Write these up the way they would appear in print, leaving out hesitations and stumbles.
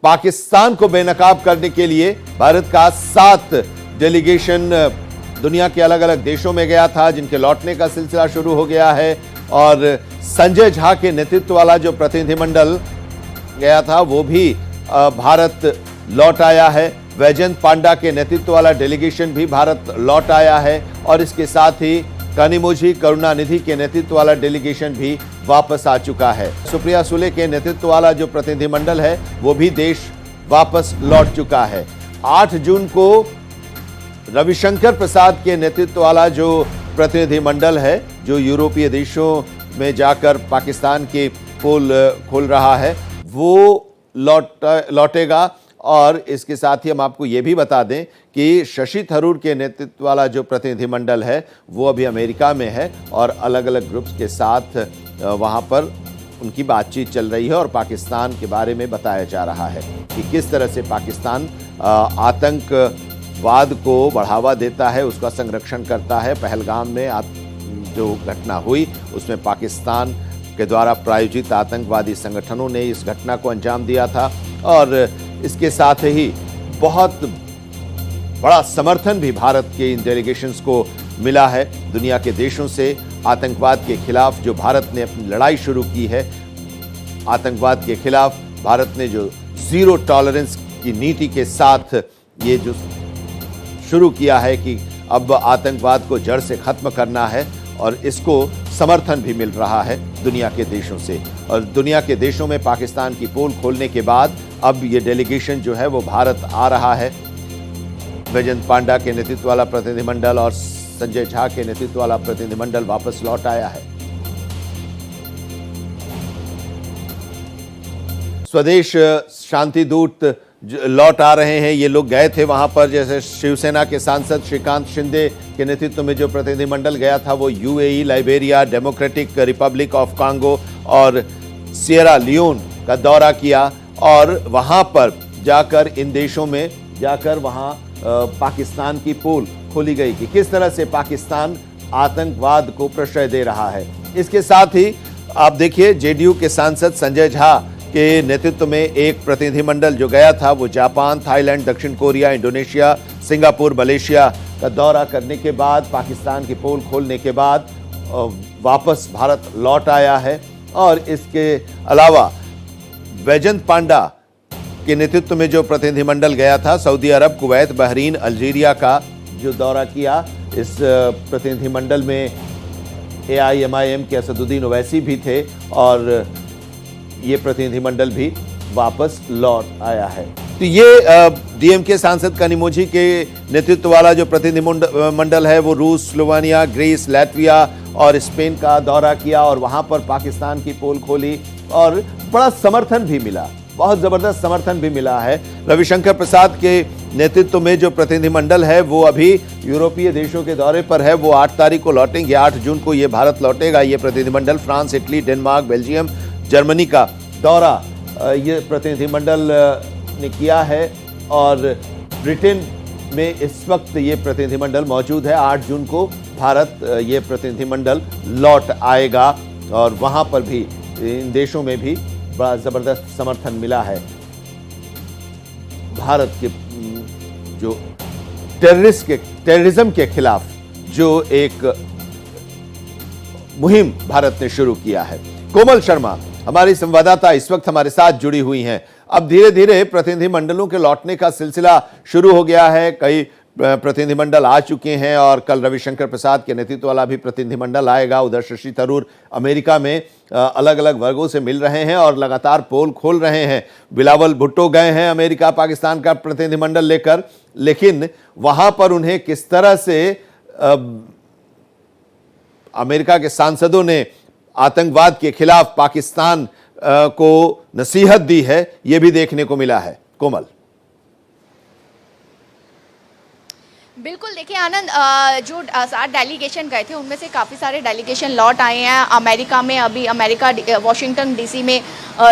पाकिस्तान को बेनकाब करने के लिए भारत का 7 डेलीगेशन दुनिया के अलग अलग देशों में गया था, जिनके लौटने का सिलसिला शुरू हो गया है। और संजय झा के नेतृत्व वाला जो प्रतिनिधिमंडल गया था वो भी भारत लौट आया है। वैजयंत पांडा के नेतृत्व वाला डेलीगेशन भी भारत लौट आया है। और इसके साथ ही कानिमोझी करुणानिधि के नेतृत्व वाला डेलीगेशन भी वापस आ चुका है। सुप्रिया सुले के नेतृत्व वाला जो प्रतिनिधिमंडल है वो भी देश वापस लौट चुका है। 8 जून को रविशंकर प्रसाद के नेतृत्व वाला जो प्रतिनिधिमंडल है, जो यूरोपीय देशों में जाकर पाकिस्तान के पोल खोल रहा है, वो लौटेगा। और इसके साथ ही हम आपको ये भी बता दें कि शशि थरूर के नेतृत्व वाला जो प्रतिनिधिमंडल है वो अभी अमेरिका में है और अलग अलग ग्रुप्स के साथ वहाँ पर उनकी बातचीत चल रही है और पाकिस्तान के बारे में बताया जा रहा है कि किस तरह से पाकिस्तान आतंकवाद को बढ़ावा देता है, उसका संरक्षण करता है। पहलगाम में जो घटना हुई उसमें पाकिस्तान के द्वारा प्रायोजित आतंकवादी संगठनों ने इस घटना को अंजाम दिया था और इसके साथ ही बहुत बड़ा समर्थन भी भारत के इन डेलीगेशंस को मिला है दुनिया के देशों से। आतंकवाद के खिलाफ जो भारत ने अपनी लड़ाई शुरू की है, आतंकवाद के खिलाफ भारत ने जो जीरो टॉलरेंस की नीति के साथ ये जो शुरू किया है कि अब आतंकवाद को जड़ से खत्म करना है, और इसको समर्थन भी मिल रहा है दुनिया के देशों से। और दुनिया के देशों में पाकिस्तान की पोल खोलने के बाद अब ये डेलीगेशन जो है वो भारत आ रहा है। वैजयंत पांडा के नेतृत्व वाला प्रतिनिधिमंडल और संजय झा के नेतृत्व वाला प्रतिनिधिमंडल वापस लौट आया है। स्वदेश शांति दूत लौट आ रहे हैं। ये लोग गए थे वहां पर, जैसे शिवसेना के सांसद श्रीकांत शिंदे के नेतृत्व में जो प्रतिनिधिमंडल गया था वो UAE, Liberia, democratic Republic of Congo और सियरा लियोन का दौरा किया और वहां पर जाकर इन देशों में जाकर वहां पाकिस्तान की पोल खोली गई कि किस तरह से पाकिस्तान आतंकवाद को प्रश्रय दे रहा है। इसके साथ ही आप देखिए जेडीयू के सांसद संजय झा के नेतृत्व में एक प्रतिनिधिमंडल जो गया था वो जापान, थाईलैंड, दक्षिण कोरिया, इंडोनेशिया, सिंगापुर, मलेशिया का दौरा करने के बाद, पाकिस्तान की पोल खोलने के बाद वापस भारत लौट आया है। और इसके अलावा वैजयंत पांडा के नेतृत्व में जो प्रतिनिधिमंडल गया था, सऊदी अरब, कुवैत, बहरीन, अल्जीरिया का जो दौरा किया, इस प्रतिनिधिमंडल में AIMIM के असदुद्दीन ओवैसी भी थे और ये प्रतिनिधिमंडल भी वापस लौट आया है। तो ये डीएमके सांसद कानिमोझी के नेतृत्व वाला जो प्रतिनिधिमंडल है वो रूस, स्लोवेनिया, ग्रीस, लातविया और स्पेन का दौरा किया और वहां पर पाकिस्तान की पोल खोली और बड़ा समर्थन भी मिला, बहुत जबरदस्त समर्थन भी मिला है। रविशंकर प्रसाद के नेतृत्व में जो प्रतिनिधिमंडल है वो अभी यूरोपीय देशों के दौरे पर है। वो 8 तारीख को लौटेंगे, 8 जून को ये भारत लौटेगा। ये प्रतिनिधिमंडल France, Italy, Denmark, Belgium, Germany का दौरा ये प्रतिनिधिमंडल ने किया है और ब्रिटेन में इस वक्त ये प्रतिनिधिमंडल मौजूद है। 8 जून को भारत ये प्रतिनिधिमंडल लौट आएगा और वहां पर भी इन देशों में भी बड़ा जबरदस्त समर्थन मिला है। भारत के जो टेररिज्म के खिलाफ जो एक मुहिम भारत ने शुरू किया है। कोमल शर्मा हमारी संवाददाता इस वक्त हमारे साथ जुड़ी हुई हैं। अब धीरे धीरे प्रतिनिधिमंडलों के लौटने का सिलसिला शुरू हो गया है। कई प्रतिनिधिमंडल आ चुके हैं और कल रविशंकर प्रसाद के नेतृत्व वाला भी प्रतिनिधिमंडल आएगा। उधर शशि थरूर अमेरिका में अलग अलग वर्गों से मिल रहे हैं और लगातार पोल खोल रहे हैं। बिलावल भुट्टो गए हैं अमेरिका पाकिस्तान का प्रतिनिधिमंडल लेकर, लेकिन वहां पर उन्हें किस तरह से अमेरिका के सांसदों ने आतंकवाद के खिलाफ पाकिस्तान को नसीहत दी है, यह भी देखने को मिला है। कोमल। बिल्कुल, देखिए आनंद, जो 7 डेलीगेशन गए थे उनमें से काफ़ी सारे डेलीगेशन लौट आए हैं। अमेरिका में अभी वाशिंगटन डीसी में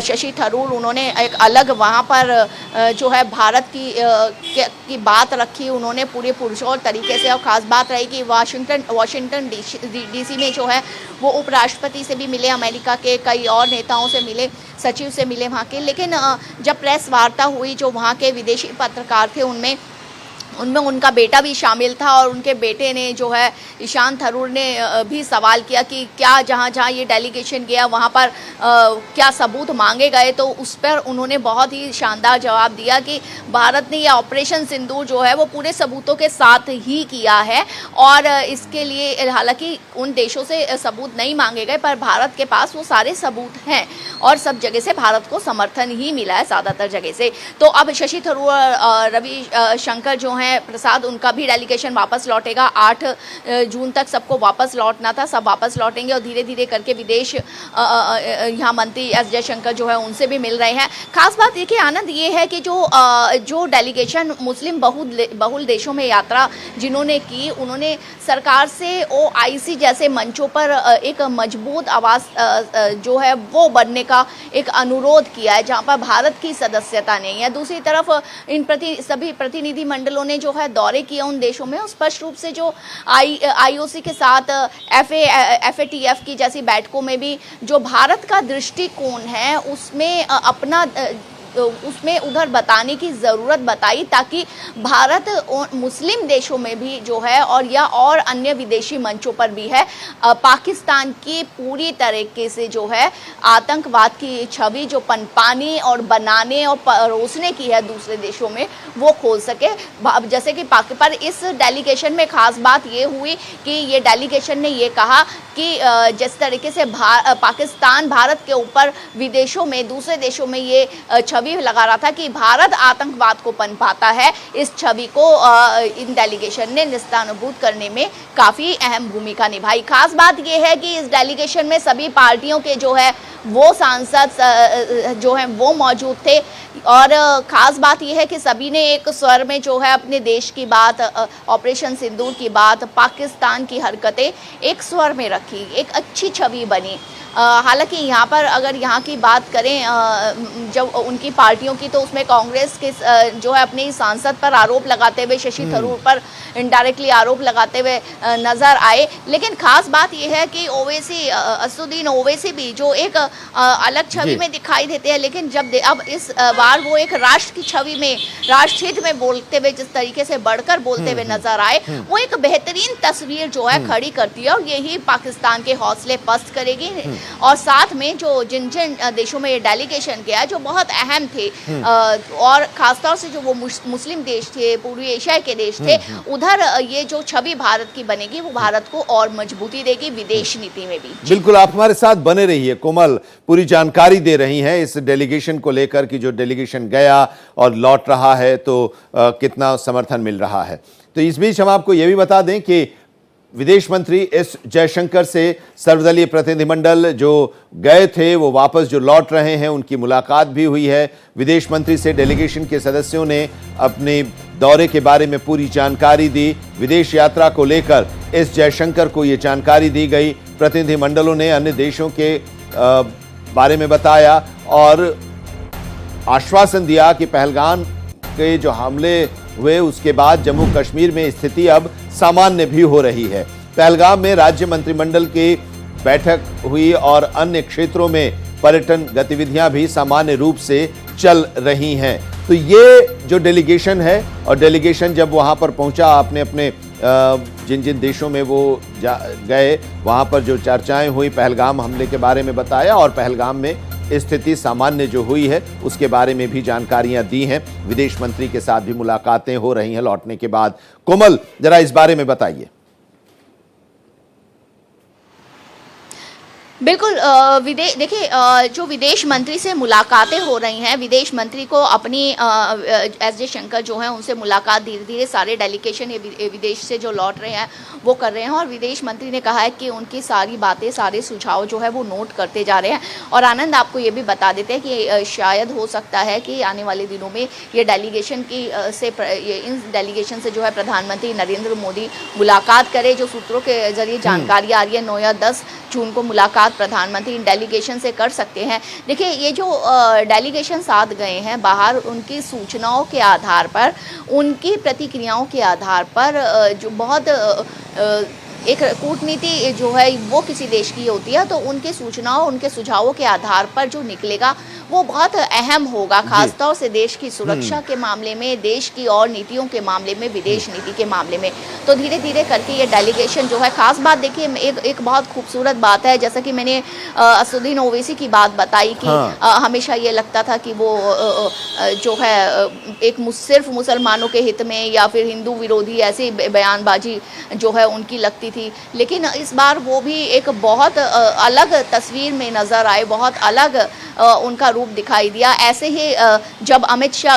शशि थरूर उन्होंने एक अलग वहाँ पर जो है भारत की बात रखी। उन्होंने पूरे पुरजोर तरीके से, और ख़ास बात रही कि वाशिंगटन डीसी में जो है वो उपराष्ट्रपति से भी मिले, अमेरिका के कई और नेताओं से मिले, सचिव से मिले वहाँ के। लेकिन जब प्रेस वार्ता हुई, जो वहाँ के विदेशी पत्रकार थे उनमें उनका बेटा भी शामिल था, और उनके बेटे ने जो है ईशान थरूर ने भी सवाल किया कि क्या जहाँ ये डेलीगेशन गया वहाँ पर क्या सबूत मांगे गए। तो उस पर उन्होंने बहुत ही शानदार जवाब दिया कि भारत ने ये ऑपरेशन सिंदूर जो है वो पूरे सबूतों के साथ ही किया है, और इसके लिए हालांकि उन देशों से सबूत नहीं मांगे गए, पर भारत के पास वो सारे सबूत हैं, और सब जगह से भारत को समर्थन ही मिला है, ज़्यादातर जगह से। तो अब शशि थरूर, रवि शंकर जो हैं प्रसाद, उनका भी डेलीगेशन वापस लौटेगा। 8 जून तक सबको वापस लौटना था, सब वापस लौटेंगे, और धीरे धीरे करके विदेश यहाँ मंत्री एस जयशंकर जो है उनसे भी मिल रहे हैं। खास बात देखिए आनंद ये है कि जो डेलीगेशन मुस्लिम बहुल देशों में यात्रा जिन्होंने की, उन्होंने सरकार से OIC जैसे मंचों पर एक मजबूत आवाज़ जो है वो बनने का एक अनुरोध किया है, जहाँ पर भारत की सदस्यता नहीं है। दूसरी तरफ सभी प्रतिनिधि मंडलों ने जो है दौरे किए उन देशों में, स्पष्ट रूप से जो IOC के साथ FATF की जैसी बैठकों में भी जो भारत का दृष्टिकोण है उसमें उधर बताने की ज़रूरत बताई, ताकि भारत मुस्लिम देशों में भी जो है और अन्य विदेशी मंचों पर भी है, पाकिस्तान की पूरी तरीके से जो है आतंकवाद की छवि जो पनपाने और बनाने और परोसने की है दूसरे देशों में, वो खोल सके। जैसे कि पर इस डेलीगेशन में खास बात ये हुई कि ये डेलीगेशन ने ये कहा कि जिस तरीके से पाकिस्तान भारत के ऊपर विदेशों में, दूसरे देशों में ये छवि लगा रहा था कि भारत आतंकवाद को पनपाता है, इस छवि को इन डेलीगेशन ने निस्तानुभूत करने में काफ़ी अहम भूमिका निभाई। खास बात यह है कि इस डेलीगेशन में सभी पार्टियों के जो है वो सांसद जो हैं वो मौजूद थे, और ख़ास बात यह है कि सभी ने एक स्वर में जो है अपने देश की बात, ऑपरेशन सिंदूर की बात, पाकिस्तान की हरकतें एक स्वर में रखी, एक अच्छी छवि बनी। हालांकि यहाँ पर अगर यहाँ की बात करें जब उनकी पार्टियों की, तो उसमें कांग्रेस के जो है अपने सांसद पर आरोप लगाते हुए, शशि थरूर पर इनडायरेक्टली आरोप लगाते हुए नज़र आए। लेकिन खास बात यह है कि ओवैसी, असदुद्दीन ओवैसी भी जो एक अलग छवि में दिखाई देते हैं, लेकिन जब अब इस बार वो एक राष्ट्र की छवि में, राष्ट्रहित में बोलते हुए जिस तरीके से बढ़कर बोलते हुए नजर आए, वो एक बेहतरीन तस्वीर जो है खड़ी करती है, और यही पाकिस्तान के हौसले पस्त करेगी। और साथ में जो जिन देशों में ये डेलीगेशन गया जो बहुत अहम थे, और खासतौर से जो वो मुस्लिम देश थे, पूर्वी एशिया के देश थे, उधर ये जो छवि भारत की बनेगी वो भारत को और मजबूती देगी विदेश नीति में भी। बिल्कुल, आप हमारे साथ बने रहिए। कोमल पूरी जानकारी दे रही हैं इस डेलीगेशन को लेकर कि जो डेलीगेशन गया और लौट रहा है तो कितना समर्थन मिल रहा है। तो इस बीच हम आपको यह भी बता दें कि विदेश मंत्री एस जयशंकर से सर्वदलीय प्रतिनिधिमंडल जो गए थे वो वापस जो लौट रहे हैं उनकी मुलाकात भी हुई है। विदेश मंत्री से डेलीगेशन के सदस्यों ने अपने दौरे के बारे में पूरी जानकारी दी। विदेश यात्रा को लेकर एस जयशंकर को ये जानकारी दी गई। प्रतिनिधिमंडलों ने अन्य देशों के बारे में बताया और आश्वासन दिया कि पहलगाम के जो हमले हुए उसके बाद जम्मू कश्मीर में स्थिति अब सामान्य भी हो रही है। पहलगाम में राज्य मंत्रिमंडल की बैठक हुई और अन्य क्षेत्रों में पर्यटन गतिविधियां भी सामान्य रूप से चल रही हैं। तो ये जो डेलीगेशन है, और डेलीगेशन जब वहां पर पहुंचा, आपने अपने जिन जिन देशों में वो गए वहां पर जो चर्चाएं हुई पहलगाम हमले के बारे में बताया, और पहलगाम में स्थिति सामान्य जो हुई है उसके बारे में भी जानकारियां दी हैं। विदेश मंत्री के साथ भी मुलाकातें हो रही हैं लौटने के बाद। कोमल, जरा इस बारे में बताइए। बिल्कुल देखिए जो विदेश मंत्री से मुलाकातें हो रही हैं, विदेश मंत्री को अपनी एस जयशंकर जो है उनसे मुलाकात धीरे धीरे सारे डेलीगेशन ये विदेश से जो लौट रहे हैं वो कर रहे हैं, और विदेश मंत्री ने कहा है कि उनकी सारी बातें, सारे सुझाव जो है वो नोट करते जा रहे हैं। और आनंद, आपको ये भी बता देते हैं कि शायद हो सकता है कि आने वाले दिनों में ये डेलीगेशन इन डेलीगेशन से जो है प्रधानमंत्री नरेंद्र मोदी मुलाकात करे। जो सूत्रों के जरिए जानकारी आ रही है 9 या 10 जून को मुलाकात प्रधानमंत्री इन डेलीगेशन से कर सकते हैं। देखिए ये जो डेलीगेशन साथ गए हैं बाहर, उनकी सूचनाओं के आधार पर, उनकी प्रतिक्रियाओं के आधार पर जो बहुत एक कूटनीति जो है वो किसी देश की होती है, तो उनके सूचनाओं, उनके सुझावों के आधार पर जो निकलेगा वो बहुत अहम होगा, खासतौर से देश की सुरक्षा के मामले में, देश की और नीतियों के मामले में, विदेश नीति के मामले में। तो धीरे धीरे करके ये डेलीगेशन जो है, खास बात देखिए एक बहुत खूबसूरत बात है, जैसा कि मैंने असदुद्दीन ओवैसी की बात बताई कि हमेशा ये लगता था कि वो जो है एक सिर्फ मुसलमानों के हित में या फिर हिंदू विरोधी ऐसी बयानबाजी जो है उनकी लगती थी, लेकिन इस बार वो भी एक बहुत अलग तस्वीर में नजर आए, बहुत अलग उनका रूप दिखाई दिया। ऐसे ही जब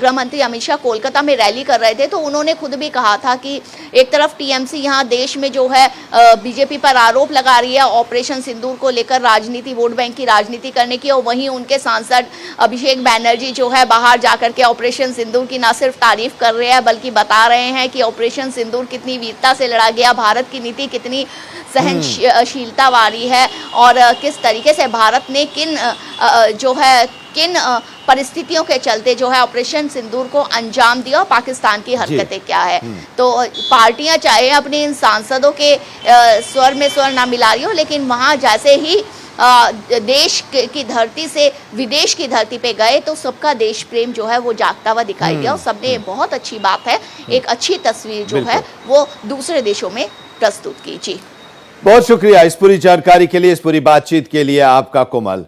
गृह मंत्री अमित शाह कोलकाता में रैली कर रहे थे तो उन्होंने खुद भी कहा था कि एक तरफ टीएमसी यहाँ देश में जो है बीजेपी पर आरोप लगा रही है ऑपरेशन सिंदूर को लेकर राजनीति, वोट बैंक की राजनीति करने की, और वहीं उनके सांसद अभिषेक बैनर्जी जो है बाहर जाकर के ऑपरेशन सिंदूर की ना सिर्फ तारीफ कर रहे हैं बल्कि बता रहे हैं कि ऑपरेशन सिंदूर कितनी वीरता से लड़ा गया, भारत की नीति कितनी सहनशीलता वाली है, और किस तरीके से भारत ने किन परिस्थितियों के चलते जो है ऑपरेशन सिंदूर को अंजाम दिया, और पाकिस्तान की हरकतें क्या है। तो पार्टियां चाहे अपने इन सांसदों के स्वर में स्वर ना मिला रही हो, लेकिन वहां जैसे ही देश की धरती से विदेश की धरती पे गए तो सबका देश प्रेम जो है वो जागता हुआ दिखाई दिया, और सबने बहुत अच्छी बात है, एक अच्छी तस्वीर जो है वो दूसरे देशों में प्रस्तुत की। जी बहुत शुक्रिया इस पूरी जानकारी के लिए, इस पूरी बातचीत के लिए आपका, कोमल।